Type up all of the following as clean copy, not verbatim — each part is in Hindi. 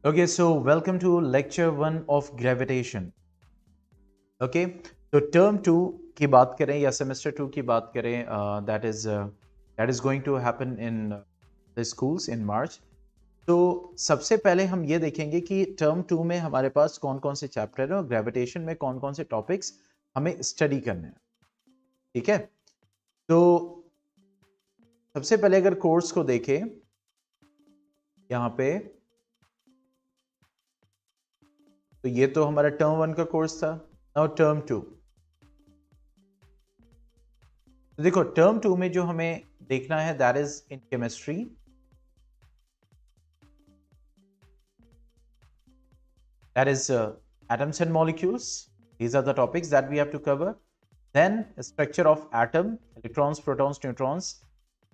Okay, so welcome to lecture 1 of gravitation. Okay, तो टर्म 2 की बात करें या सेमेस्टर 2 की बात करें, that is going to happen in the schools in March. तो सबसे पहले हम ये देखेंगे कि टर्म 2 में हमारे पास कौन कौन से चैप्टर हैं और ग्रेविटेशन में कौन कौन से टॉपिक्स हमें स्टडी करने हैं. ठीक है, तो सबसे पहले अगर कोर्स को देखें यहाँ पे, तो ये तो हमारा टर्म 1 का कोर्स था. Now term 2. तो देखो टर्म 2 में जो हमें देखना है that is in chemistry. That is atoms and molecules. These are the topics that we have to cover. Then structure of atom, electrons, protons, neutrons.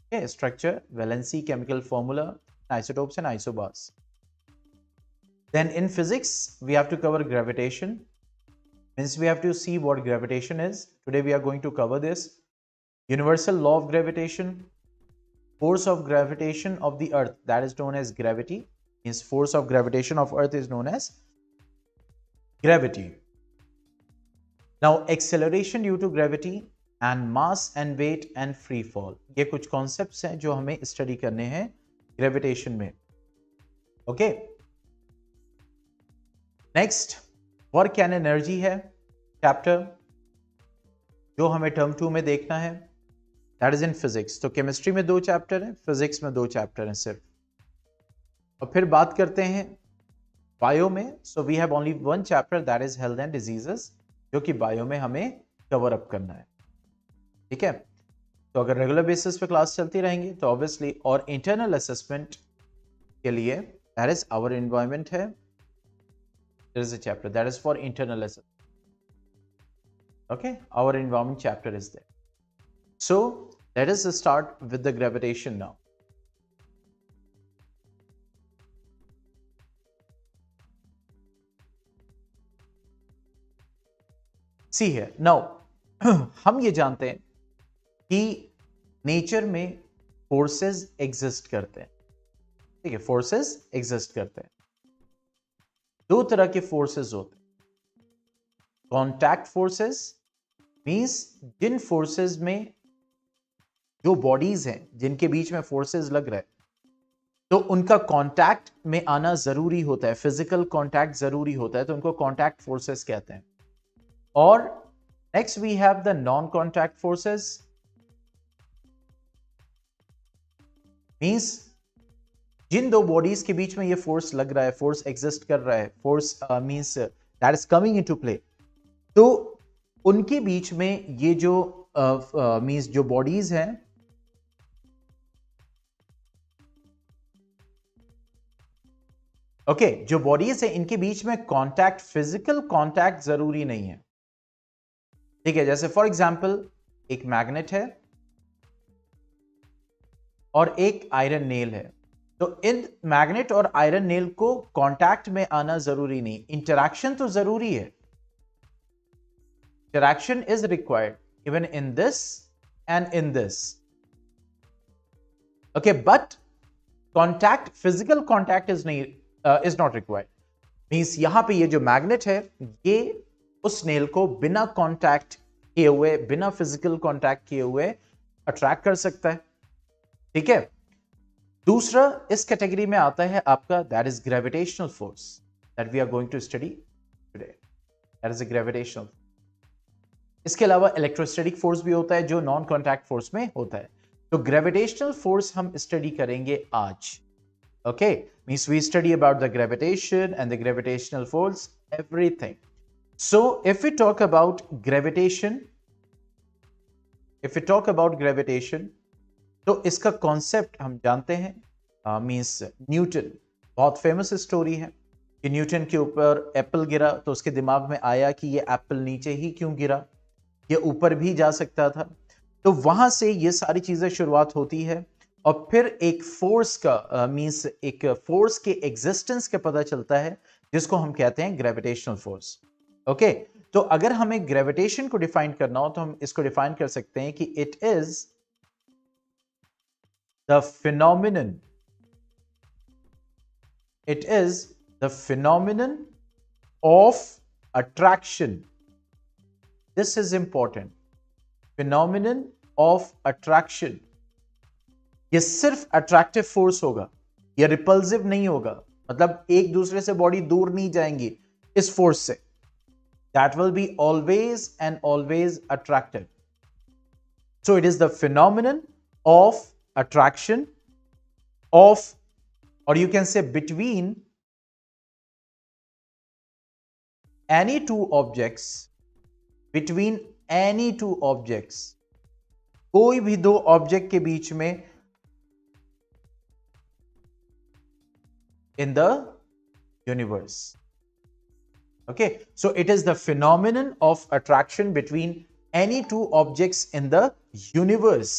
Okay, structure, valency, chemical formula, isotopes and isobars. Then in physics, we have to cover gravitation. Means we have to see what gravitation is. Today we are going to cover this. Universal law of gravitation. Force of gravitation of the earth, that is known as gravity. Means force of gravitation of earth is known as gravity. Now acceleration due to gravity and mass and weight and free fall. ये कुछ concepts हैं जो हमें study करने हैं gravitation में. Okay. Next, work and energy है chapter जो हमें term 2 में देखना है. That is in physics. तो chemistry में 2 chapter हैं, physics में 2 chapter हैं सिर्फ. और फिर बात करते हैं बायो में. So we have only 1 chapter that is health and diseases, जो कि बायो में हमें कवर अप करना है. ठीक है, तो अगर रेगुलर बेसिस पे क्लास चलती रहेंगी तो ऑब्वियसली, और इंटरनल असेसमेंट के लिए दैट इज आवर एनवायरनमेंट है. There is a chapter that is for internal assessment. Okay, our environment chapter is there. So let us start with the gravitation now. See है नाउ हम ये जानते हैं कि नेचर में फोर्सेस एग्जिस्ट करते हैं. ठीक है, फोर्सेस एग्जिस्ट करते हैं. 2 तरह के फोर्सेस होते हैं. कॉन्टैक्ट फोर्सेस मींस जिन फोर्सेस में जो बॉडीज हैं जिनके बीच में फोर्सेस लग रहे हैं तो उनका कॉन्टैक्ट में आना जरूरी होता है, फिजिकल कॉन्टैक्ट जरूरी होता है, तो उनको कॉन्टैक्ट फोर्सेस कहते हैं. Or next we have the non-contact forces. Means जिन 2 बॉडीज के बीच में ये फोर्स लग रहा है, फोर्स एग्जिस्ट कर रहा है, force means that is coming into play, तो उनके बीच में ये जो मींस जो बॉडीज हैं, ओके, जो बॉडीज है इनके बीच में कॉन्टैक्ट, फिजिकल कॉन्टैक्ट जरूरी नहीं है. ठीक है, जैसे फॉर एग्जाम्पल एक मैग्नेट है और एक आयरन नेल है. तो इन मैग्नेट और आयरन नेल को कांटेक्ट में आना जरूरी नहीं, इंटरैक्शन तो जरूरी है. Interaction is required even in this and in this. Okay, but contact, physical contact is not required. Means यहां पे ये जो मैग्नेट है ये उस नेल को बिना कांटेक्ट किए हुए, बिना फिजिकल कांटेक्ट किए हुए अट्रैक्ट कर सकता है. ठीक है, दूसरा इस कैटेगरी में आता है आपका that is gravitational force that we are going to study today. That is a gravitational. इसके अलावा इलेक्ट्रोस्टैटिक फोर्स भी होता है जो नॉन कांटेक्ट फोर्स में होता है. तो ग्रेविटेशनल फोर्स हम स्टडी करेंगे आज. Okay, means we study about the gravitation and the gravitational force, everything. So if we talk about gravitation, तो इसका कॉन्सेप्ट हम जानते हैं. मींस न्यूटन, बहुत फेमस स्टोरी है कि न्यूटन के ऊपर एप्पल गिरा तो उसके दिमाग में आया कि ये एप्पल नीचे ही क्यों गिरा, ये ऊपर भी जा सकता था. तो वहां से ये सारी चीजें शुरुआत होती है और फिर एक फोर्स का मींस एक फोर्स के एग्जिस्टेंस का पता चलता है जिसको हम कहते हैं ग्रेविटेशनल फोर्स. ओके, तो अगर हमें ग्रेविटेशन को डिफाइन करना हो तो हम इसको डिफाइन कर सकते हैं कि it is the phenomenon, it is the phenomenon of attraction. This is important. Phenomenon of attraction. ये सिर्फ अट्रैक्टिव फोर्स होगा, ये रिपल्सिव नहीं होगा, मतलब एक दूसरे से बॉडी दूर नहीं जाएंगी इस फोर्स से. That will be always and always attractive. So it is the phenomenon of attraction of, or you can say between any two objects, between any two objects, कोई भी दो ऑब्जेक्ट के बीच में, in the universe. Okay, so it is the phenomenon of attraction between any two objects in the universe.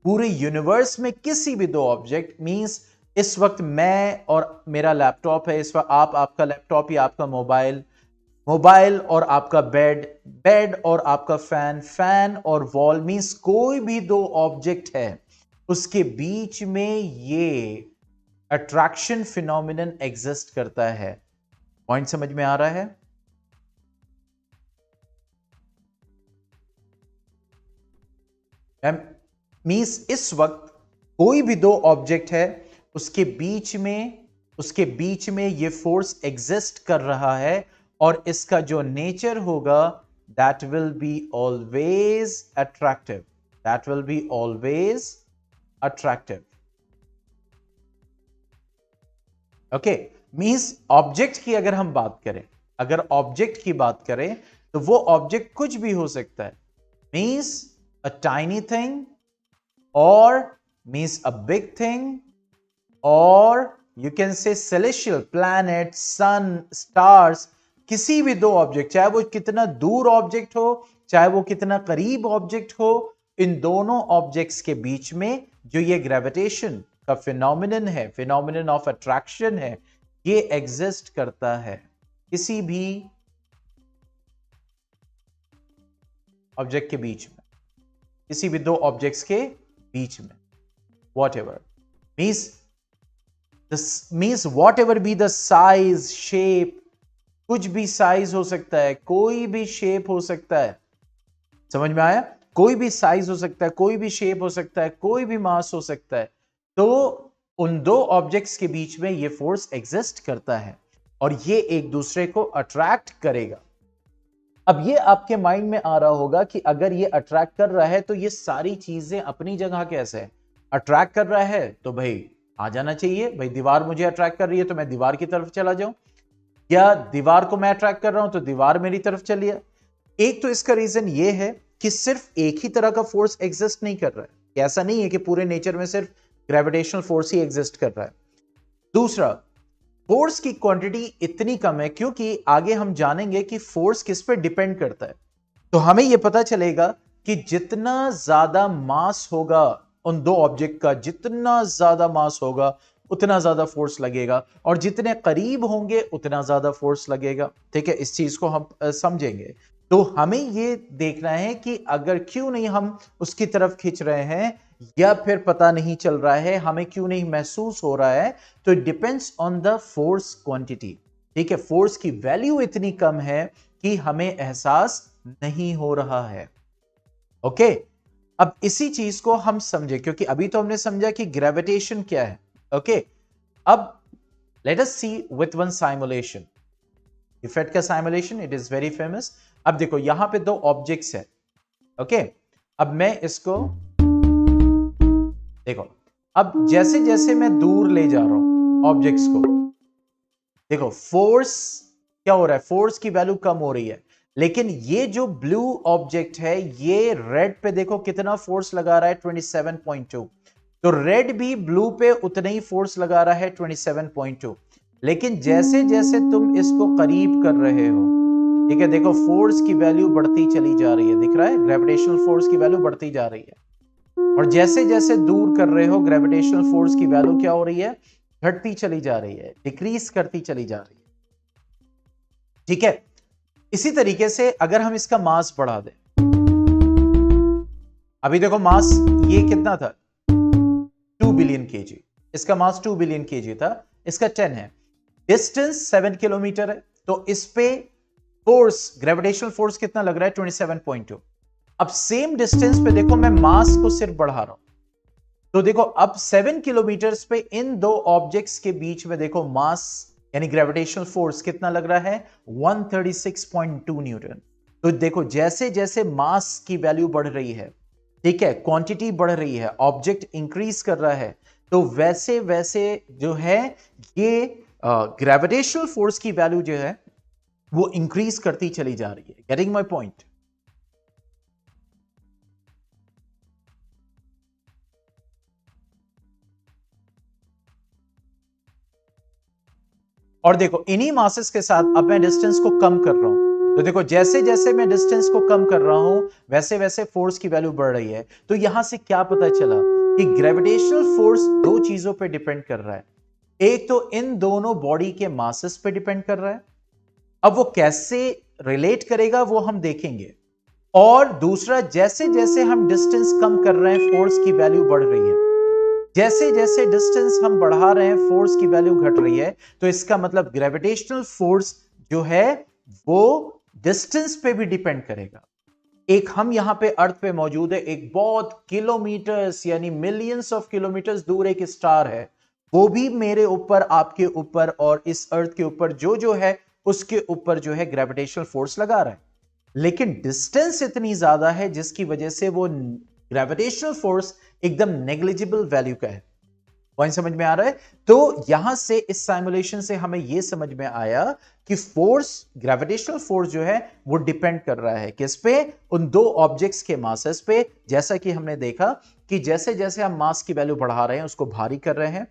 पूरे यूनिवर्स में किसी भी दो ऑब्जेक्ट, मींस इस वक्त मैं और मेरा लैपटॉप है, इस वक्त आपका लैपटॉप या आपका मोबाइल, मोबाइल और आपका बेड, बेड और आपका फैन, फैन और वॉल, मींस कोई भी दो ऑब्जेक्ट है उसके बीच में ये अट्रैक्शन फिनोमिनन एग्जिस्ट करता है. पॉइंट समझ में आ रहा है? मींस इस वक्त कोई भी दो ऑब्जेक्ट है उसके बीच में ये फोर्स एग्जिस्ट कर रहा है और इसका जो नेचर होगा that will be always attractive. That will be always attractive. Okay, means object की अगर हम बात करें, अगर ऑब्जेक्ट की बात करें तो वो ऑब्जेक्ट कुछ भी हो सकता है. मींस अ टाइनी थिंग और मींस अ बिग थिंग, और you can say celestial planet, sun, stars, किसी भी दो ऑब्जेक्ट, चाहे वो कितना दूर ऑब्जेक्ट हो, चाहे वो कितना करीब ऑब्जेक्ट हो, इन दोनों ऑब्जेक्ट्स के बीच में जो ये ग्रेविटेशन का फिनोमिनन है, फिनोमिनन ऑफ अट्रैक्शन है, ये एग्जिस्ट करता है किसी भी ऑब्जेक्ट के बीच में, किसी भी दो ऑब्जेक्ट्स के बीच में. whatever means whatever be the size, shape, कुछ भी साइज हो सकता है, कोई भी शेप हो सकता है. समझ में आया? कोई भी साइज हो सकता है, कोई भी शेप हो सकता है, कोई भी मास हो सकता है. तो उन दो ऑब्जेक्ट्स के बीच में ये फोर्स एग्जिस्ट करता है और ये एक दूसरे को अट्रैक्ट करेगा. अब ये आपके माइंड में आ रहा होगा कि अगर ये अट्रैक्ट कर रहा है तो ये सारी चीजें अपनी जगह कैसे है? अट्रैक्ट कर रहा है तो भाई आ जाना चाहिए. भाई दीवार मुझे अट्रैक्ट कर रही है तो मैं दीवार की तरफ चला जाऊं, या दीवार को मैं अट्रैक्ट कर रहा हूं तो दीवार मेरी तरफ चलिए. एक तो इसका रीजन ये है कि सिर्फ एक ही तरह का फोर्स एग्जिस्ट नहीं कर रहा है. ऐसा नहीं है कि पूरे नेचर में सिर्फ ग्रेविटेशनल फोर्स ही एग्जिस्ट कर रहा है. दूसरा, फोर्स की क्वांटिटी इतनी कम है, क्योंकि आगे हम जानेंगे कि फोर्स किस पे डिपेंड करता है. तो हमें यह पता चलेगा कि जितना ज्यादा मास होगा उन दो ऑब्जेक्ट का, जितना ज्यादा मास होगा उतना ज्यादा फोर्स लगेगा, और जितने करीब होंगे उतना ज्यादा फोर्स लगेगा. ठीक है, इस चीज को हम समझेंगे. तो हमें ये देखना है कि अगर क्यों नहीं हम उसकी तरफ खींच रहे हैं, या फिर पता नहीं चल रहा है, हमें क्यों नहीं महसूस हो रहा है, तो it depends on the force quantity. ठीक है, फोर्स की वैल्यू इतनी कम है कि हमें एहसास नहीं हो रहा है. ओके, अब इसी चीज को हम समझे, क्योंकि अभी तो हमने समझा कि ग्रेविटेशन क्या है. ओके, अब let us see with one simulation. Effect का simulation, it is very famous. अब देखो यहां पे दो ऑब्जेक्ट्स है. ओके, अब मैं इसको देखो, अब जैसे जैसे मैं दूर ले जा रहा हूं ऑब्जेक्ट्स को, देखो फोर्स क्या हो रहा है, फोर्स की वैल्यू कम हो रही है. लेकिन ये जो ब्लू ऑब्जेक्ट है, ये रेड पे देखो कितना फोर्स लगा रहा है, 27.2. तो रेड भी ब्लू पे उतना ही फोर्स लगा रहा है, 27.2. लेकिन जैसे जैसे तुम इसको करीब कर रहे हो, ठीक है, देखो फोर्स की वैल्यू बढ़ती चली जा रही है. दिख रहा है, ग्रेविटेशनल फोर्स की वैल्यू बढ़ती जा रही है. और जैसे जैसे दूर कर रहे हो, ग्रेविटेशनल फोर्स की वैल्यू क्या हो रही है, घटती चली जा रही है, डिक्रीज करती चली जा रही है. ठीक है, इसी तरीके से अगर हम इसका मास बढ़ा दें, अभी देखो मास ये कितना था, 2 बिलियन केजी. इसका मास 2 बिलियन केजी था, इसका 10 है. डिस्टेंस 7 किलोमीटर है, तो इस पे फोर्स, ग्रेविटेशनल फोर्स कितना लग रहा है? 27.2। अब सेम डिस्टेंस पे देखो मैं मास को सिर्फ बढ़ा रहा हूं, तो देखो अब 7 किलोमीटर पे इन दो ऑब्जेक्ट्स के बीच में देखो मास यानी ग्रेविटेशनल फोर्स कितना लग रहा है? 136.2 न्यूटन। तो देखो जैसे जैसे मास की वैल्यू बढ़ रही है, ठीक है, क्वांटिटी बढ़ रही है, ऑब्जेक्ट इंक्रीज कर रहा है, तो वैसे वैसे जो है ये ग्रेविटेशनल फोर्स की वैल्यू जो है वो इंक्रीज करती चली जा रही है। Getting my point? और देखो इन्हीं मासेस के साथ अब मैं डिस्टेंस को कम कर रहा हूं, तो देखो जैसे जैसे मैं डिस्टेंस को कम कर रहा हूं वैसे वैसे फोर्स की वैल्यू बढ़ रही है। तो यहां से क्या पता चला कि ग्रेविटेशनल फोर्स दो चीजों पे डिपेंड कर रहा है। एक तो इन दोनों बॉडी के मासेस पे डिपेंड कर रहा है, अब वो कैसे रिलेट करेगा वो हम देखेंगे। और दूसरा, जैसे जैसे हम डिस्टेंस कम कर रहे हैं फोर्स की वैल्यू बढ़ रही है, जैसे जैसे डिस्टेंस हम बढ़ा रहे हैं फोर्स की वैल्यू घट रही है। तो इसका मतलब ग्रेविटेशनल फोर्स जो है वो डिस्टेंस पे भी डिपेंड करेगा। एक हम यहां पे अर्थ पे मौजूद है, एक बहुत किलोमीटर्स यानी मिलियंस ऑफ किलोमीटर्स दूर एक स्टार है, वो भी मेरे ऊपर, आपके ऊपर और इस अर्थ के ऊपर जो है उसके ऊपर जो है ग्रेविटेशनल फोर्स लगा रहा है। लेकिन डिस्टेंस इतनी ज्यादा है जिसकी वजह से वो ग्रेविटेशनल फोर्स एकदम नेग्लिजिबल वैल्यू का है। पॉइंट समझ में आ रहा है? तो यहां से इस सिमुलेशन से हमें यह समझ में आया कि फोर्स, ग्रेविटेशनल फोर्स जो है वो डिपेंड कर रहा है किस पे? उन दो ऑब्जेक्ट्स के मासेस पे। जैसा कि हमने देखा कि जैसे जैसे हम मास की वैल्यू बढ़ा रहे हैं, उसको भारी कर रहे हैं,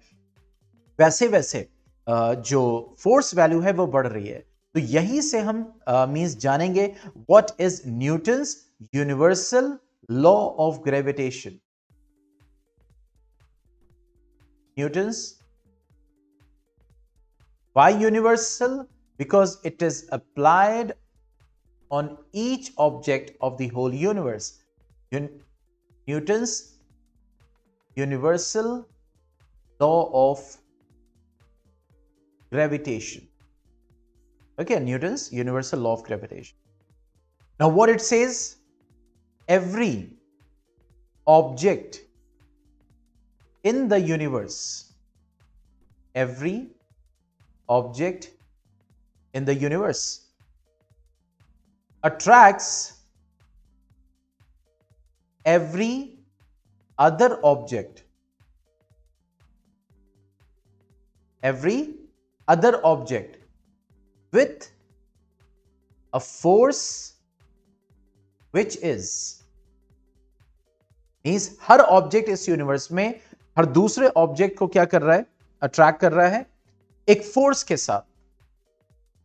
वैसे वैसे जो फोर्स वैल्यू है वो बढ़ रही है। तो यहीं से हम मींस जानेंगे what is Newton's universal law of gravitation. Newton's. Why universal? Because it is applied on each object of the whole universe. Newton's universal law of gravitation. Okay, Newton's universal law of gravitation. Now what it says, every object in the universe, every object in the universe attracts every other object, every other object with a force which is, means her object इस यूनिवर्स में हर दूसरे ऑब्जेक्ट को क्या कर रहा है? अट्रैक्ट कर रहा है एक फोर्स के साथ,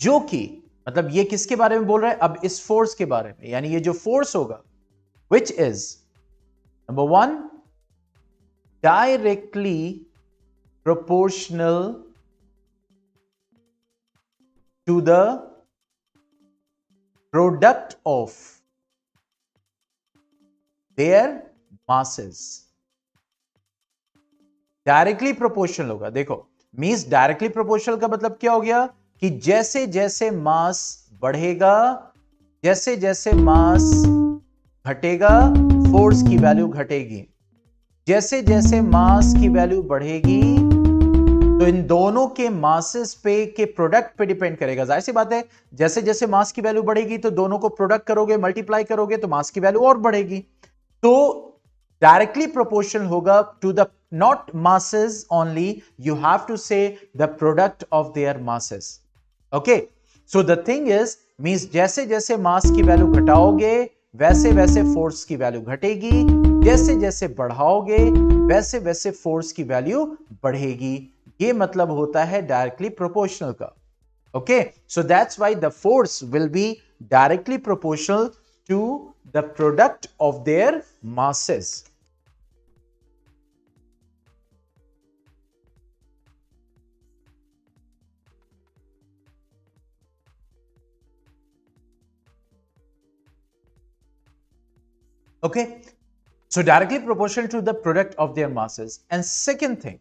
जो कि मतलब ये किसके बारे में बोल रहा है? अब इस फोर्स के बारे में, यानी ये जो फोर्स होगा which is number 1 directly proportional to the product of their masses. Directly proportional होगा। देखो मींस डायरेक्टली प्रोपोर्शनल का मतलब क्या हो गया कि जैसे जैसे मास बढ़ेगा, जैसे जैसे मास घटेगा, फोर्स की वैल्यू घटेगी। जैसे जैसे मास की वैल्यू बढ़ेगी तो इन दोनों के मासेस पे के प्रोडक्ट पे डिपेंड करेगा। जाहिर सी बात है, जैसे जैसे मास की वैल्यू बढ़ेगी तो दोनों को प्रोडक्ट करोगे, मल्टीप्लाई करोगे तो मास की वैल्यू और बढ़ेगी। तो directly proportional होगा to the not masses only, you have to say the product of their masses. Okay, so the thing is means जैसे जैसे मास की वैल्यू घटाओगे वैसे वैसे फोर्स की वैल्यू घटेगी, जैसे जैसे बढ़ाओगे वैसे वैसे फोर्स की वैल्यू बढ़ेगी। ये मतलब होता है डायरेक्टली प्रोपोर्शनल का। Okay, so that's why the force will be directly proportional to the product of their masses. Okay, so directly proportional to the product of their masses. And second thing,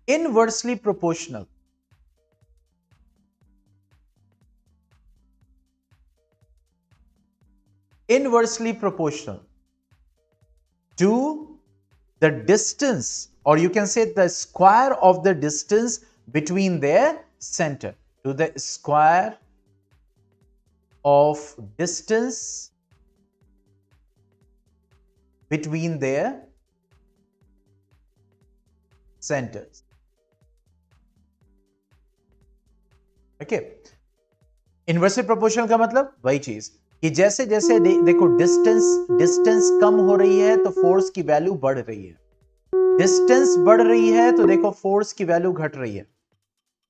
inversely proportional. inversely proportional to the distance, or you can say the square of the distance between their center, to the square of distance between their centers. Okay, inversely proportional का मतलब वही चीज कि जैसे जैसे देखो डिस्टेंस कम हो रही है तो फोर्स की वैल्यू बढ़ रही है, डिस्टेंस बढ़ रही है तो देखो फोर्स की वैल्यू घट रही है,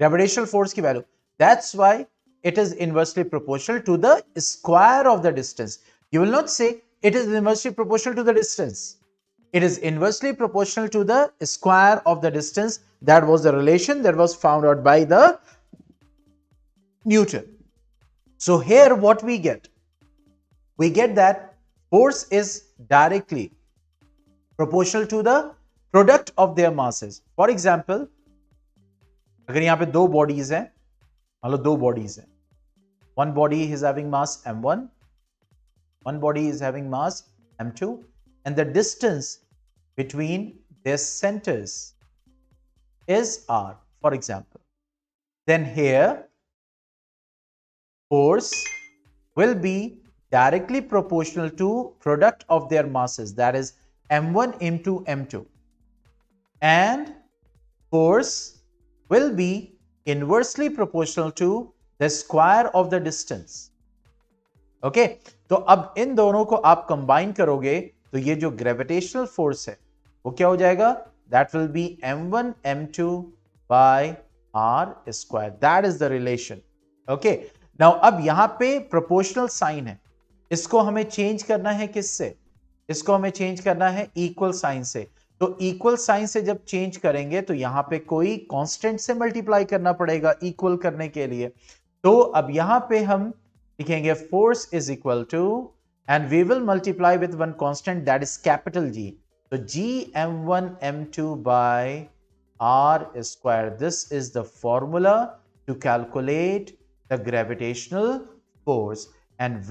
ग्रेविटेशनल फोर्स की value. That's why it is inversely proportional to the square of the distance. You will not say it is inversely proportional to the distance. It is inversely proportional to the square of the distance. That was the relation that was found out by the Newton. So here what we get? We get that force is directly proportional to the product of their masses. For example, अगर यहाँ पे दो बॉडीज हैं, मान लो दो बॉडीज हैं, one body is having mass m1, one body is having mass m2, and the distance between their centers is r, for example. Then here force will be directly proportional to product of their masses, that is m1 into m2, and force will be inversely proportional to the square of the distance. Okay, तो अब इन दोनों को आप कंबाइन करोगे तो ये जो ग्रेविटेशनल फोर्स है वो क्या हो जाएगा? That will be m1 m2 by r square. That is the relation. Okay, now अब यहां पे प्रोपोर्शनल साइन है, इसको हमें चेंज करना है किससे? इसको हमें चेंज करना है इक्वल साइन से. तो इक्वल साइन से जब चेंज करेंगे तो यहां पे कोई कांस्टेंट से मल्टीप्लाई करना पड़ेगा इक्वल करने के लिए. तो अब यहां पे हम लिखेंगे force is equal to, and we will multiply with one constant that is capital G. तो G m1 m2 by r square. This is the formula to calculate the gravitational force, and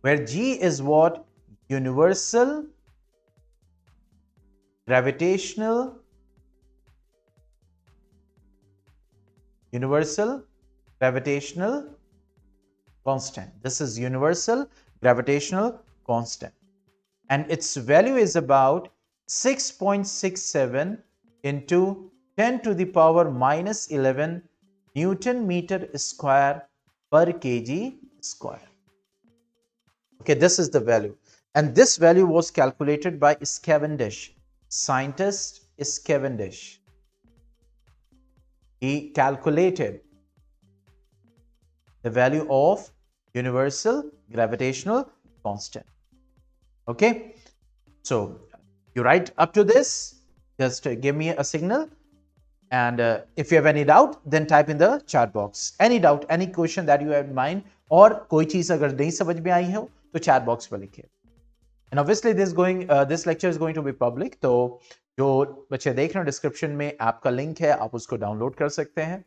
where g is what? Universal gravitational constant. This is universal gravitational constant, and its value is about 6.67 into 10 to the power minus 11 Newton meter square per kg square. Okay, this is the value, and this value was calculated by Cavendish, scientist Cavendish. He calculated the value of universal gravitational constant. Okay, so you write up to this, just give me a signal, and if you have any doubt then type in the chat box. Any doubt, any question that you have in mind, और कोई चीज अगर नहीं समझ में आई हो तो chat box में लिखिए. And obviously this lecture is going to be public, तो जो बच्चे देख रहे हैं डिस्क्रिप्शन में आपका लिंक है, आप उसको डाउनलोड कर सकते हैं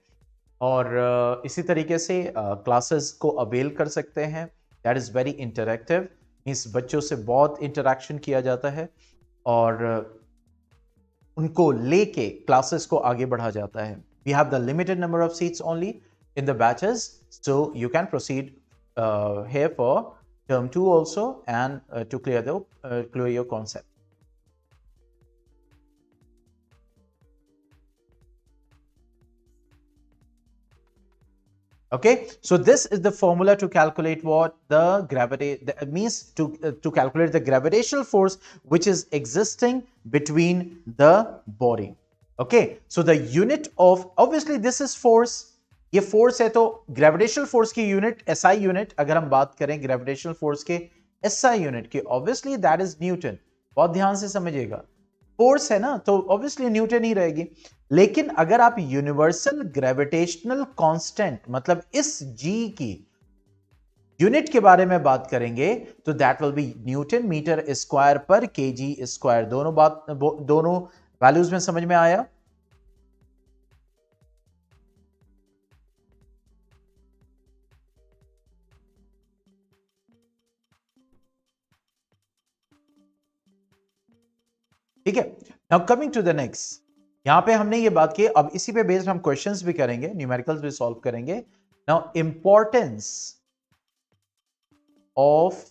और इसी तरीके से क्लासेस को अवेल कर सकते हैं. That is very interactive, means बच्चों से बहुत इंटरेक्शन किया जाता है और उनको लेके क्लासेस को आगे बढ़ा जाता है. We have the limited number of seats only in the batches, so you can proceed here for term 2 also, and to clear your concept. Okay, so this is the formula to calculate what the gravity means, to calculate the gravitational force which is existing between the body. Okay, so the unit of, obviously this is force, ये फोर्स है तो ग्रेविटेशनल फोर्स की यूनिट एसआई यूनिट, अगर हम बात करें ग्रेविटेशनल फोर्स के एसआई यूनिट की, ऑब्वियसली दैट इज न्यूटन. बहुत ध्यान से समझिएगा, फोर्स है ना तो ऑब्वियसली न्यूटन ही रहेगी. लेकिन अगर आप यूनिवर्सल ग्रेविटेशनल कांस्टेंट मतलब इस जी की यूनिट के बारे में बात करेंगे तो that will be newton metre square per kg square. दोनों वैल्यूज में समझ में आया? ठीक है, now coming to the next, यहां पे हमने ये बात की, अब इसी पे बेस्ड हम क्वेश्चंस भी करेंगे, न्यूमेरिकल्स भी सॉल्व करेंगे। Now importance of,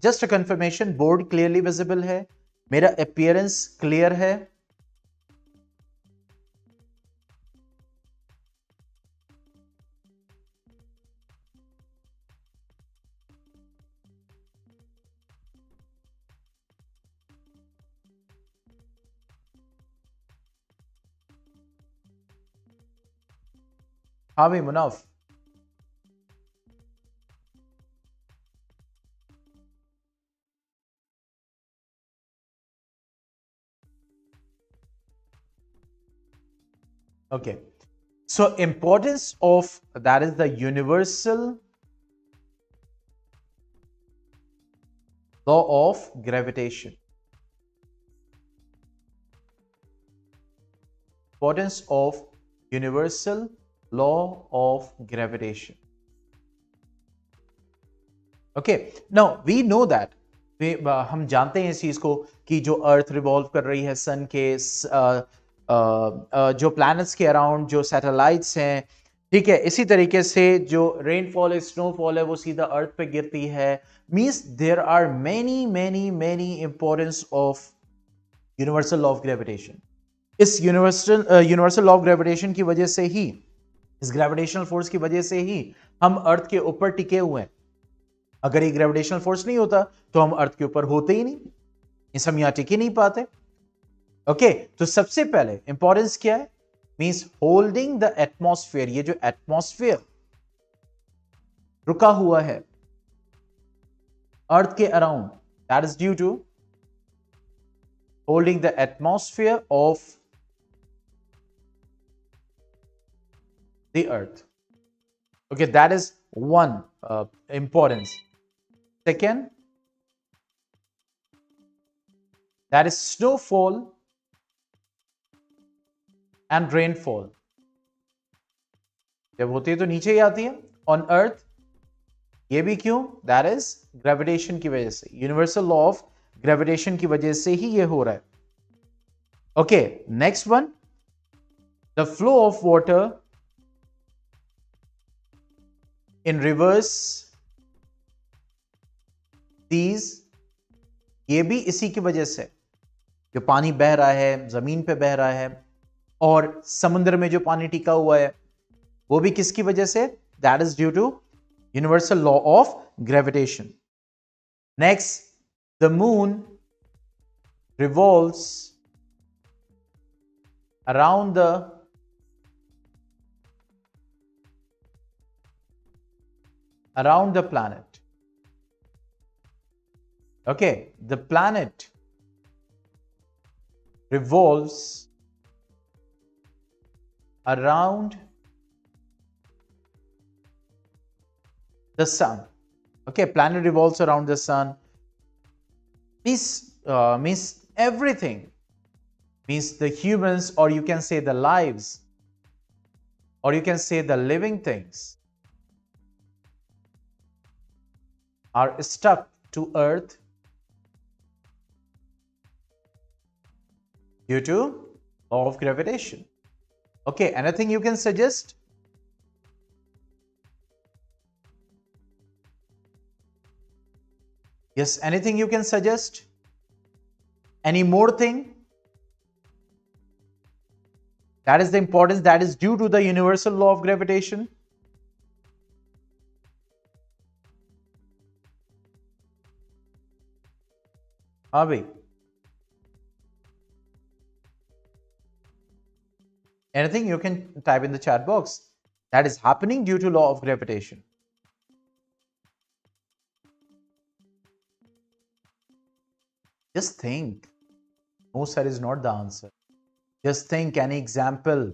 just a confirmation, board clearly visible है, मेरा अपीयरेंस क्लियर है, हाँ भाई Munaf, okay, so importance of, that is the universal law of gravitation, importance of universal law of gravitation. Okay, now we know that, हम जानते हैं इस चीज को कि जो अर्थ रिवॉल्व कर रही है सन के, जो प्लैनेट्स के अराउंड जो सैटेलाइट्स हैं, ठीक है, इसी तरीके से जो रेनफॉल है, स्नोफॉल है, वो सीधा अर्थ पे गिरती है। Means there are many many many importance of universal law of gravitation. इस यूनिवर्सल लॉ ऑफ ग्रेविटेशन की वजह से ही, इस ग्रेविटेशनल फोर्स की वजह से ही हम अर्थ के ऊपर टिके हुए हैं। अगर ये ग्रेविटेशनल फोर्स नहीं होता तो हम अर्थ के ऊपर होते ही नहीं, इस हम यहां टिक ही नहीं पाते। ओके, तो सबसे पहले इंपॉर्टेंस क्या है? Means holding the atmosphere. ये जो एटमॉस्फेयर रुका हुआ है अर्थ के around, that is due to holding the atmosphere of the earth. Okay, that is one importance. Second, that is snowfall and rainfall. जब होती है तो नीचे ही आती है on earth। ये भी क्यों? That is gravitation की वजह से, universal law of gravitation की वजह से ही ये हो रहा है। Okay, next one, the flow of water in rivers, these, ये भी इसी की वजह से, जो पानी बह रहा है, जमीन पे बह रहा है, और समुद्र में जो पानी टिका हुआ है, वो भी किसकी वजह से? That is due to universal law of gravitation. Next, the moon revolves around the planet. Okay, the planet revolves around the sun. Okay, planet revolves around the sun. This means everything, means the humans, or you can say the lives, or you can say the living things are stuck to earth due to law of gravitation. Okay, anything you can suggest? Yes, anything you can suggest? Any more thing? That is the importance, that is due to the universal law of gravitation. हाँ भाई, anything you can type in the chat box. That is happening due to law of gravitation. Just think. No sir is not the answer. Just think any example.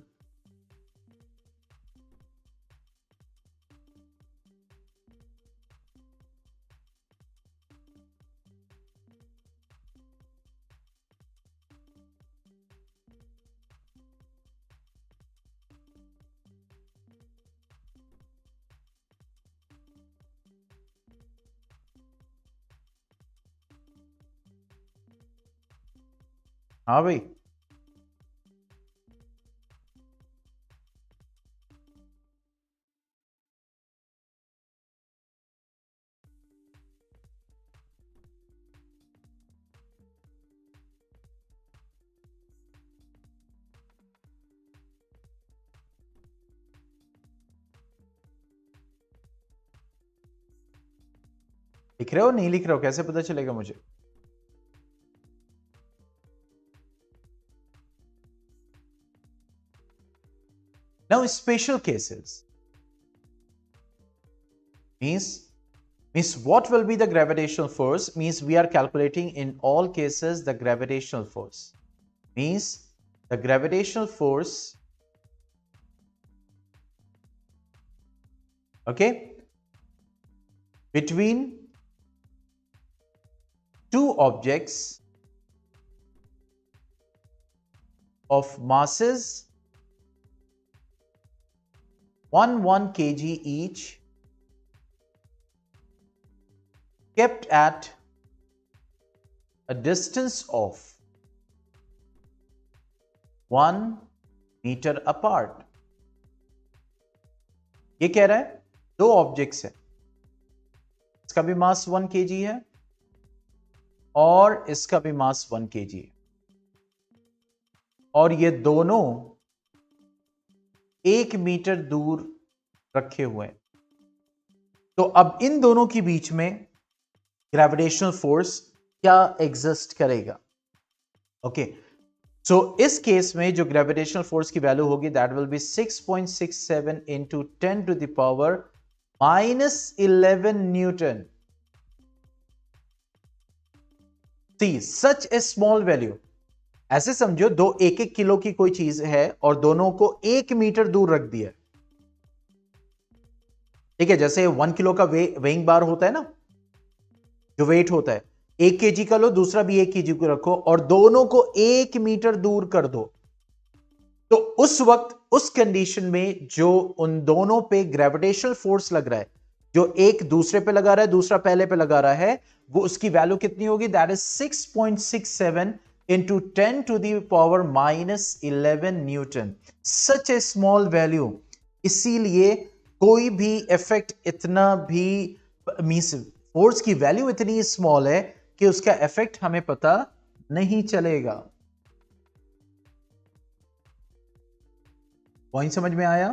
हाँ भाई, लिख रहे हो नहीं लिख रहे हो, कैसे पता चलेगा मुझे? Now special cases means what will be the gravitational force? Means we are calculating in all cases the gravitational force. Means the gravitational force, okay, between two objects of masses 1 kg each, kept at a distance of 1 meter apart. ये कह रहा है दो ऑब्जेक्ट्स है, इसका भी मास 1 kg है और इसका भी मास 1 kg है, और ये दोनों 1 मीटर दूर रखे हुए हैं। तो अब इन दोनों के बीच में ग्रेविटेशनल फोर्स क्या एग्जिस्ट करेगा? ओके, सो इस केस में जो ग्रेविटेशनल फोर्स की वैल्यू होगी that will be 6.67 into 10 to the power -11 newton. See such a small value, ऐसे समझो दो 1-1 किलो की कोई चीज है और दोनों को 1 मीटर दूर रख दिया, ठीक है? जैसे 1 किलो का वेइंग बार होता है ना, जो वेट होता है, 1 केजी का लो, दूसरा भी 1 केजी को रखो और दोनों को 1 मीटर दूर कर दो, तो उस वक्त उस कंडीशन में जो उन दोनों पे ग्रेविटेशनल फोर्स लग रहा है, जो एक दूसरे पे लगा रहा है दूसरा पहले पे लगा रहा है, वो उसकी वैल्यू कितनी होगी? That is 6.67 into 10 to the power -11 Newton. Such a small value, इसीलिए कोई भी इफेक्ट इतना भी मींस फोर्स की वैल्यू इतनी स्मॉल है कि उसका इफेक्ट हमें पता नहीं चलेगा। पॉइंट समझ में आया?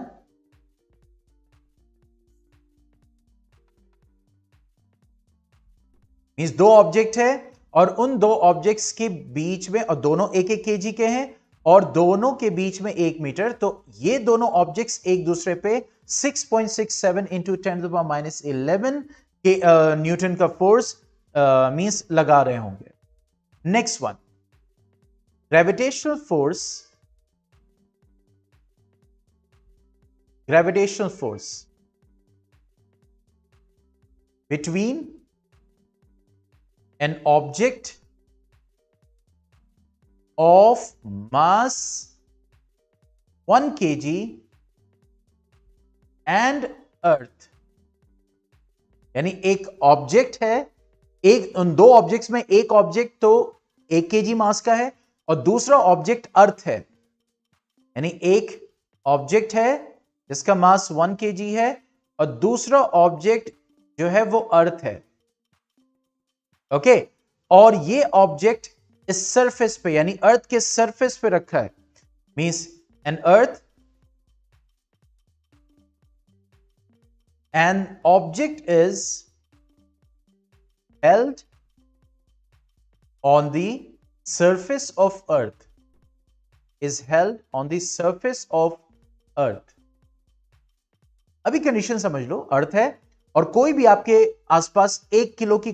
मींस दो ऑब्जेक्ट है और उन दो ऑब्जेक्ट्स के बीच में, और दोनों 1-1 केजी के हैं और दोनों के बीच में 1 मीटर, तो ये दोनों ऑब्जेक्ट्स एक दूसरे पे 6.67 इंटू 10 टू द पावर -11 के न्यूटन का फोर्स मींस लगा रहे होंगे। Next one, gravitational force between an object of mass 1 kg and earth, यानी एक ऑब्जेक्ट है, एक उन दो ऑब्जेक्ट्स में एक ऑब्जेक्ट तो 1 kg मास का है और दूसरा ऑब्जेक्ट अर्थ है, यानी एक ऑब्जेक्ट है जिसका मास 1 kg है और दूसरा ऑब्जेक्ट जो है वो अर्थ है। ओके, और ये ऑब्जेक्ट इस सरफेस पे यानी अर्थ के सरफेस पे रखा है, means an earth an object is held on the surface of earth, is held on the surface of earth। अभी कंडीशन समझ लो, अर्थ है और कोई भी आपके आसपास 1 किलो की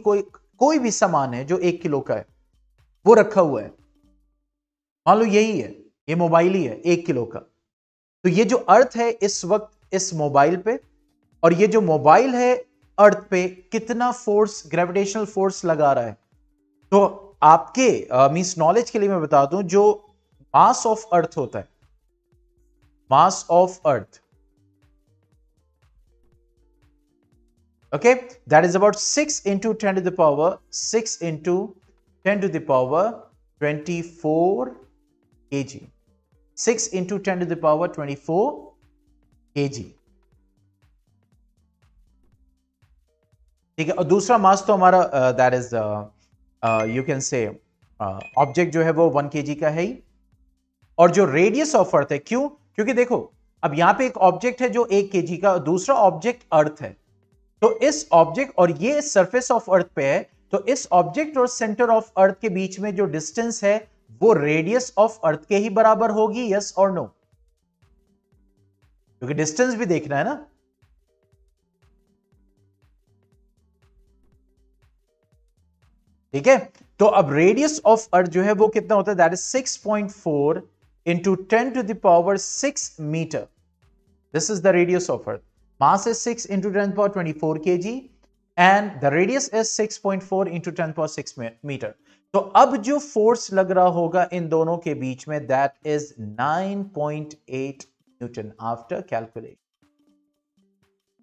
कोई भी सामान है जो 1 किलो का है वो रखा हुआ है, मान लो यही है, ये मोबाइल ही है 1 किलो का, तो ये जो अर्थ है इस वक्त इस मोबाइल पे, और ये जो मोबाइल है अर्थ पे कितना फोर्स, ग्रेविटेशनल फोर्स लगा रहा है। तो आपके मींस नॉलेज के लिए मैं बता दूं, जो मास ऑफ अर्थ होता है, mass of earth, okay, that is about 6 into 10 to the power 6 into 10 to the power 24 kg. 6 into 10 to the power 24 kg. ठीक है, और दूसरा मास तो हमारा दैट इज यू कैन से ऑब्जेक्ट जो है वो 1 kg का है ही, और जो रेडियस ऑफ अर्थ है, क्यों? क्योंकि देखो अब यहां पे एक ऑब्जेक्ट है जो 1 kg का, दूसरा ऑब्जेक्ट अर्थ है, तो इस ऑब्जेक्ट और ये सरफेस ऑफ अर्थ पे है, तो इस ऑब्जेक्ट और सेंटर ऑफ अर्थ के बीच में जो डिस्टेंस है वो रेडियस ऑफ अर्थ के ही बराबर होगी, यस और नो? क्योंकि डिस्टेंस भी देखना है ना। ठीक है, तो अब रेडियस ऑफ अर्थ जो है वो कितना होता है? That is 6.4 into 10 to the power 6 meter. This is the radius of Earth. Mass is 6 into 10 power 24 kg and the radius is 6.4 into 10 power 6 meter. तो अब जो फोर्स लग रहा होगा इन दोनों के बीच में, that is 9.8 Newton after calculation.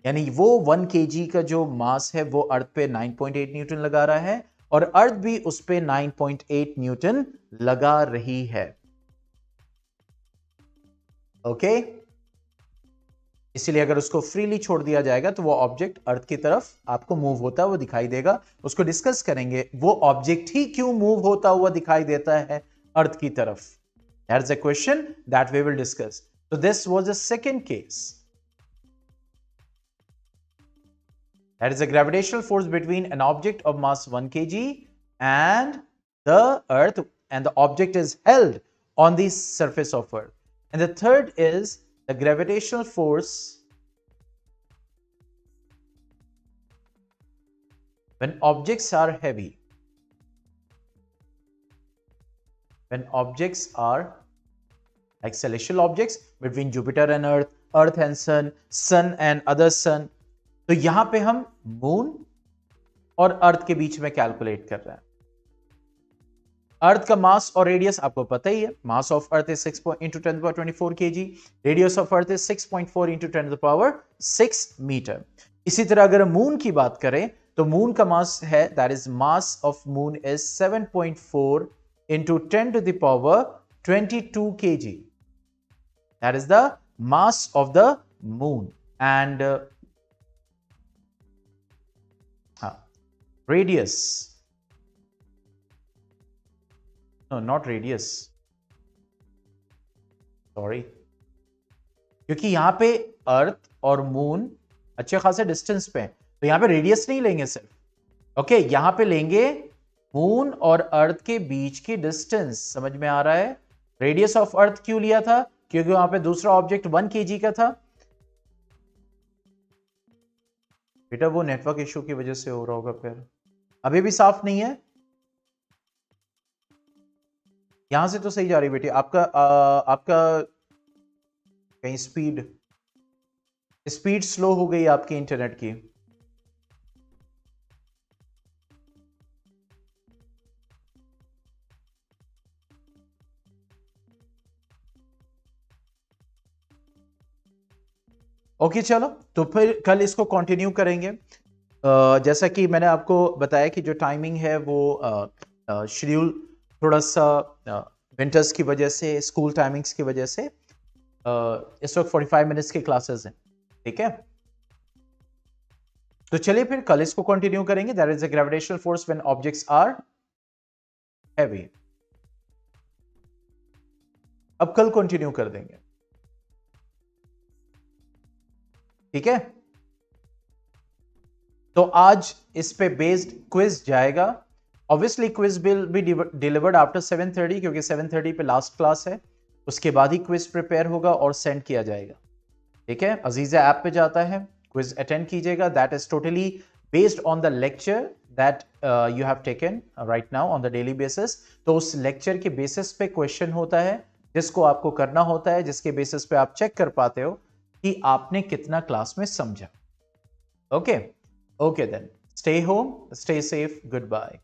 यानी वो 1 kg का जो मास है वो अर्थ पे 9.8 न्यूटन लगा रहा है और अर्थ भी उस पे 9.8 न्यूटन लगा रही है। ओके, इसलिए अगर उसको फ्रीली छोड़ दिया जाएगा तो वो ऑब्जेक्ट अर्थ की तरफ आपको मूव होता है वो दिखाई देगा। उसको डिस्कस करेंगे, वो ऑब्जेक्ट ही क्यों मूव होता हुआ दिखाई देता है अर्थ की तरफ। That's a question that we will discuss. So this was the second case. That is a gravitational force between an object of mass 1 kg and the earth, and the object is held on the surface of earth. And the third is the gravitational force when objects are heavy. When objects are like celestial objects between Jupiter and Earth, Earth and Sun, Sun and other sun. तो यहां पे हम मून और अर्थ के बीच में कैलकुलेट कर रहे हैं। अर्थ का मास और रेडियस आपको पता ही है, mass of earth is 6 into 10 to the power 24 kg, radius of earth is 6.4 into 10 to the power 6 metre. इसी तरह अगर मून की बात करें तो मून का मास है, that is mass of moon is 7.4 into 10 to the power 22 kg. That is the mass of the moon. And radius, no, not radius, sorry, क्योंकि यहां पे अर्थ और मून अच्छे खासे डिस्टेंस पे है, तो यहां पे रेडियस नहीं लेंगे सिर्फ, ओके, यहां पे लेंगे मून और अर्थ के बीच की डिस्टेंस। समझ में आ रहा है? रेडियस ऑफ अर्थ क्यों लिया था? क्योंकि वहां पे दूसरा ऑब्जेक्ट 1 kg का था। बेटा वो नेटवर्क इशू की वजह से हो रहा होगा, फिर अभी भी साफ नहीं है। यहां से तो सही जा रही बेटी, आपका कहीं स्पीड स्लो हो गई आपकी इंटरनेट की। ओके चलो, तो फिर कल इसको कंटिन्यू करेंगे। जैसा कि मैंने आपको बताया कि जो टाइमिंग है वो शेड्यूल थोड़ा सा विंटर्स की वजह से, स्कूल टाइमिंग्स की वजह से इस वक्त 45 मिनट्स की क्लासेस हैं, ठीक है? तो चलिए फिर कल इसको कंटिन्यू करेंगे। That is a gravitational force when objects are heavy. अब कल कंटिन्यू कर देंगे, ठीक है? तो आज इस पे बेस्ड क्विज जाएगा। Obviously quiz will be delivered after 7:30, क्योंकि 7:30 पे लास्ट क्लास है। उसके बाद ही क्विज प्रिपेयर होगा और सेंड किया जाएगा, ठीक है? अजीजा ऐप पे जाता है, क्विज अटेंड कीजिएगा। That is totally based on the lecture that you have taken right now on the daily basis. तो उस लेक्चर के बेसिस पे क्वेश्चन होता है जिसको आपको करना होता है, जिसके बेसिस पे आप चेक कर पाते हो कि आपने कितना क्लास में समझा। Okay, okay then, stay home, stay safe, good bye.